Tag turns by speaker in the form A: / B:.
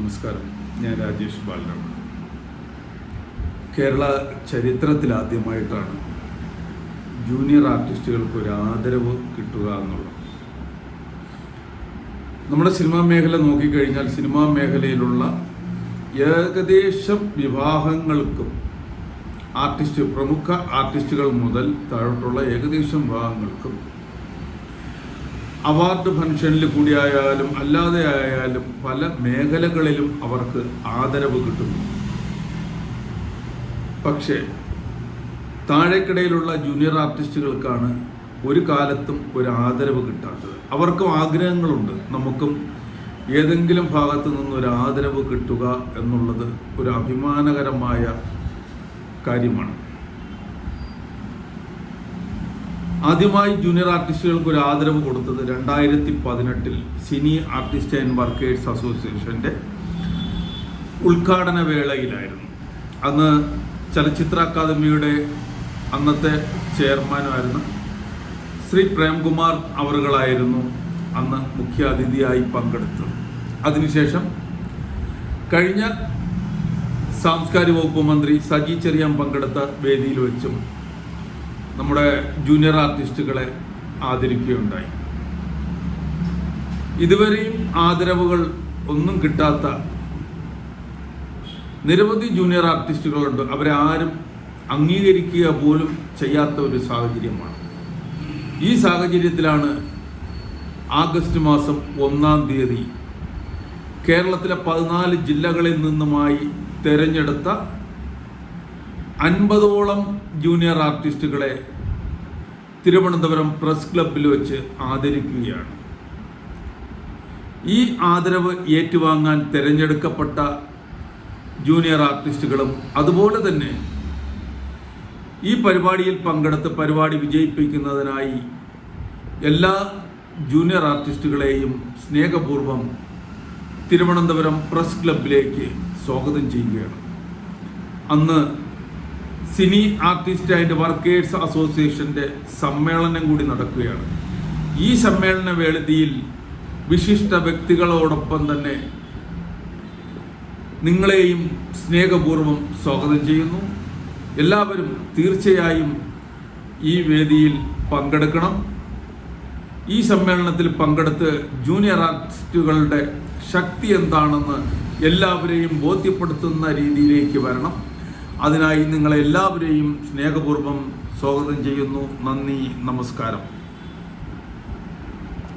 A: നമസ്കാരം. ഞാൻ രാജേഷ് ബാലനാണ്. കേരള ചരിത്രത്തിലാദ്യമായിട്ടാണ് ജൂനിയർ ആർട്ടിസ്റ്റുകൾക്ക് ഒരു ആദരവ് കിട്ടുക എന്നുള്ളത്. നമ്മുടെ സിനിമാ മേഖല നോക്കിക്കഴിഞ്ഞാൽ സിനിമാ മേഖലയിലുള്ള ഏകദേശം വിഭാഗങ്ങൾക്കും പ്രമുഖ ആർട്ടിസ്റ്റുകൾ മുതൽ താഴോട്ടുള്ള ഏകദേശം വിഭാഗങ്ങൾക്കും അവാർഡ് ഫംഗ്ഷനിൽ കൂടിയായാലും അല്ലാതെ ആയാലും പല മേഖലകളിലും അവർക്ക് ആദരവ് കിട്ടുന്നു. പക്ഷേ താഴേക്കിടയിലുള്ള ജൂനിയർ ആർട്ടിസ്റ്റുകൾക്കാണ് ഒരു കാലത്തും ഒരു ആദരവ് കിട്ടാത്തത്. അവർക്കും ആഗ്രഹങ്ങളുണ്ട്, നമുക്കും ഏതെങ്കിലും ഭാഗത്തു നിന്നൊരു ആദരവ് കിട്ടുക എന്നുള്ളത് ഒരു അഭിമാനകരമായ കാര്യമാണ്. ആദ്യമായി ജൂനിയർ ആർട്ടിസ്റ്റുകൾക്ക് ഒരു ആദരവ് കൊടുത്തത് 2018 സിനി ആർട്ടിസ്റ്റ് ആൻഡ് വർക്കേഴ്സ് അസോസിയേഷൻ്റെ ഉദ്ഘാടന വേളയിലായിരുന്നു. അന്ന് ചലച്ചിത്ര അക്കാദമിയുടെ അന്നത്തെ ചെയർമാനായിരുന്ന ശ്രീ പ്രേംകുമാർ അവറുകളായിരുന്നു അന്ന് മുഖ്യാതിഥിയായി പങ്കെടുത്തത്. അതിനുശേഷം കഴിഞ്ഞ സാംസ്കാരിക വകുപ്പ് മന്ത്രി സജി ചെറിയാൻ പങ്കെടുത്ത വേദിയിൽ വെച്ചും നമ്മുടെ ജൂനിയർ ആർട്ടിസ്റ്റുകളെ ആദരിക്കുകയുണ്ടായി. ഇതുവരെയും ആദരവുകൾ ഒന്നും കിട്ടാത്ത നിരവധി ജൂനിയർ ആർട്ടിസ്റ്റുകളുണ്ട്. അവരെ ആരും അംഗീകരിക്കുക പോലും ചെയ്യാത്ത ഒരു സാഹചര്യമാണ്. ഈ സാഹചര്യത്തിലാണ് ആഗസ്റ്റ് മാസം 1-ാം തീയതി കേരളത്തിലെ 14 ജില്ലകളിൽ നിന്നുമായി തിരഞ്ഞെടുത്ത 50ഓളം ജൂനിയർ ആർട്ടിസ്റ്റുകളെ തിരുവനന്തപുരം പ്രസ് ക്ലബ്ബിൽ വെച്ച് ആദരിക്കുകയാണ്. ഈ ആദരവ് ഏറ്റുവാങ്ങാൻ തിരഞ്ഞെടുക്കപ്പെട്ട ജൂനിയർ ആർട്ടിസ്റ്റുകളും അതുപോലെ തന്നെ ഈ പരിപാടിയിൽ പങ്കെടുത്ത് പരിപാടി വിജയിപ്പിക്കുന്നതിനായി എല്ലാ ജൂനിയർ ആർട്ടിസ്റ്റുകളെയും സ്നേഹപൂർവ്വം തിരുവനന്തപുരം പ്രസ് ക്ലബ്ബിലേക്ക് സ്വാഗതം ചെയ്യുകയാണ്. അന്ന് സിനി ആർട്ടിസ്റ്റ് ആൻഡ് വർക്കേഴ്സ് അസോസിയേഷൻ്റെ സമ്മേളനം കൂടി നടക്കുകയാണ്. ഈ സമ്മേളന വേദിയിൽ വിശിഷ്ട വ്യക്തികളോടൊപ്പം തന്നെ നിങ്ങളെയും സ്നേഹപൂർവ്വം സ്വാഗതം ചെയ്യുന്നു. എല്ലാവരും തീർച്ചയായും ഈ വേദിയിൽ പങ്കെടുക്കണം. ഈ സമ്മേളനത്തിൽ പങ്കെടുത്ത് ജൂനിയർ ആർട്ടിസ്റ്റുകളുടെ ശക്തി എന്താണെന്ന് എല്ലാവരെയും ബോധ്യപ്പെടുത്തുന്ന രീതിയിലേക്ക് വരണം. അതിനായി നിങ്ങളെല്ലാവരെയും സ്നേഹപൂർവ്വം സ്വാഗതം ചെയ്യുന്നു. നന്ദി, നമസ്കാരം.